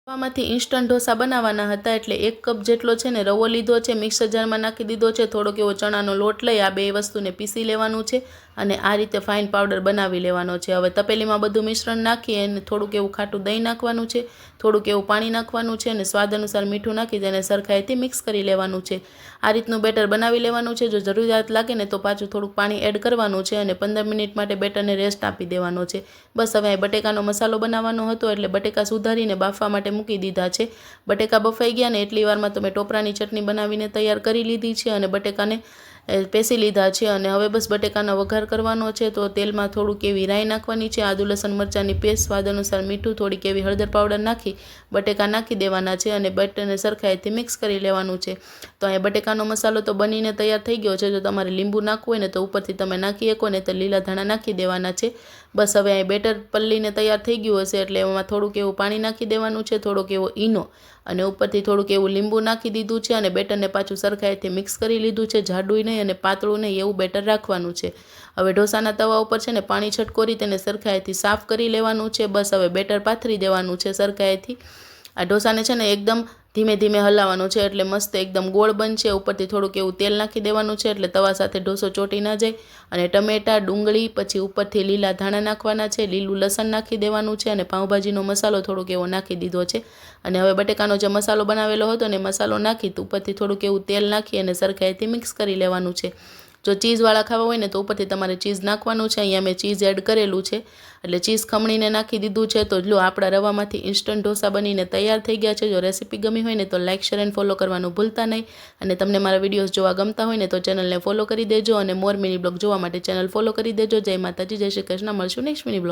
રવામાંથી instant dosa બનાવવાના હતા એટલે 1 કપ જેટલો છે ને રવો લીધો છે, મિક્સર જારમાં નાખી દીધો છે, થોડોક એવો ચણાનો લોટ લઈ આ બે વસ્તુને પીસી લેવાનું છે અને આ રીતે ફાઇન પાવડર બનાવી લેવાનો છે। હવે તપેલીમાં બધું મિશ્રણ નાખી અને થોડુંક એવું ખાટું દહીં નાખવાનું છે, થોડુંક એવું પાણી નાખવાનું છે અને સ્વાદ અનુસાર મીઠું નાખી તેને સરખાઈથી મિક્સ કરી લેવાનું છે। આ રીતનું બેટર બનાવી લેવાનું છે। જો જરૂરિયાત લાગે ને તો પાછું થોડુંક પાણી એડ કરવાનું છે અને 15 મિનિટ માટે બેટરને રેસ્ટ આપી દેવાનો છે। બસ હવે બટેકાનો મસાલો બનાવવાનો હતો એટલે બટેકા સુધારીને બાફવા માટે મૂકી દીધા છે। બટેકા બફાઈ ગયા ને એટલી વારમાં તો મેં ટોપરાની ચટણી બનાવીને તૈયાર કરી લીધી છે અને બટેકાને પેસી લીધા છે અને હવે બસ બટેકાનો વઘાર કરવાનો છે। તો તેલમાં થોડુંક એવી રાઈ નાખવાની છે, આદુ લસણ મરચાંની પેસ્ટ, સ્વાદ અનુસાર મીઠું, થોડીક એવી હળદર પાવડર નાખી બટેકા નાખી દેવાના છે અને બટેરને સરખાઈથી મિક્સ કરી લેવાનું છે। તો અહીંયા બટેકાનો મસાલો તો બનીને તૈયાર થઈ ગયો છે। જો તમારે લીંબુ નાખવું હોય ને તો ઉપરથી તમે નાખી શકો ને તો લીલા ધાણા નાખી દેવાના છે। બસ હવે અહીં બેટર પલ્લીને તૈયાર થઈ ગયું હશે એટલે એમાં થોડુંક એવું પાણી નાખી દેવાનું છે, થોડોક એવો ઈનો અને ઉપરથી થોડુંક એવું લીંબુ નાખી દીધું છે અને બેટરને પાછું સરખાઈથી મિક્સ કરી લીધું છે। જાડું નહીં અને પાતળું નહીં એવું બેટર રાખવાનું છે। હવે ઢોસાના તવા ઉપર છે ને પાણી છટકોરી તેને સરખાઈથી સાફ કરી લેવાનું છે। બસ હવે બેટર પાથરી દેવાનું છે સરખાઈથી। આ ઢોસાને છે ને એકદમ ધીમે ધીમે હલાવવાનું છે એટલે મસ્ત એકદમ ગોળ બનશે। ઉપરથી થોડુંક એવું તેલ નાખી દેવાનું છે એટલે તવા સાથે ઢોસો ચોટી ના જાય અને ટમેટા, ડુંગળી, પછી ઉપરથી લીલા ધાણા નાખવાના છે, લીલું લસણ નાખી દેવાનું છે અને પાઉંભાજીનો મસાલો થોડોક એવો નાખી દીધો છે। અને હવે બટેકાનો જે મસાલો બનાવેલો હતો ને મસાલો નાખી ઉપરથી થોડુંક એવું તેલ નાખી અને સરખાઈથી મિક્સ કરી લેવાનું છે। જો ચીઝવાળા ખાવા હોય ને તો ઉપરથી તમારે ચીઝ નાખવાનું છે। અહીંયા મેં ચીઝ એડ કરેલું છે એટલે ચીઝ ખમણીને નાખી દીધું છે। તો જો આપણા રવામાંથી ઇન્સ્ટન્ટ ઢોસા બનીને તૈયાર થઈ ગયા છે। જો રેસીપી ગમી હોય ને તો લાઇક, શેર એન્ડ ફોલો કરવાનું ભૂલતા નહીં અને તમને મારા વિડીયોઝ જોવા ગમતા હોય ને તો ચેનલને ફોલો કરી દેજો અને મોર મિની બ્લોગ જોવા માટે ચેનલ ફોલો કરી દેજો। જય માતાજી, જય શ્રી કૃષ્ણ, મળશું નેક્સ્ટ મિની બ્લોગ।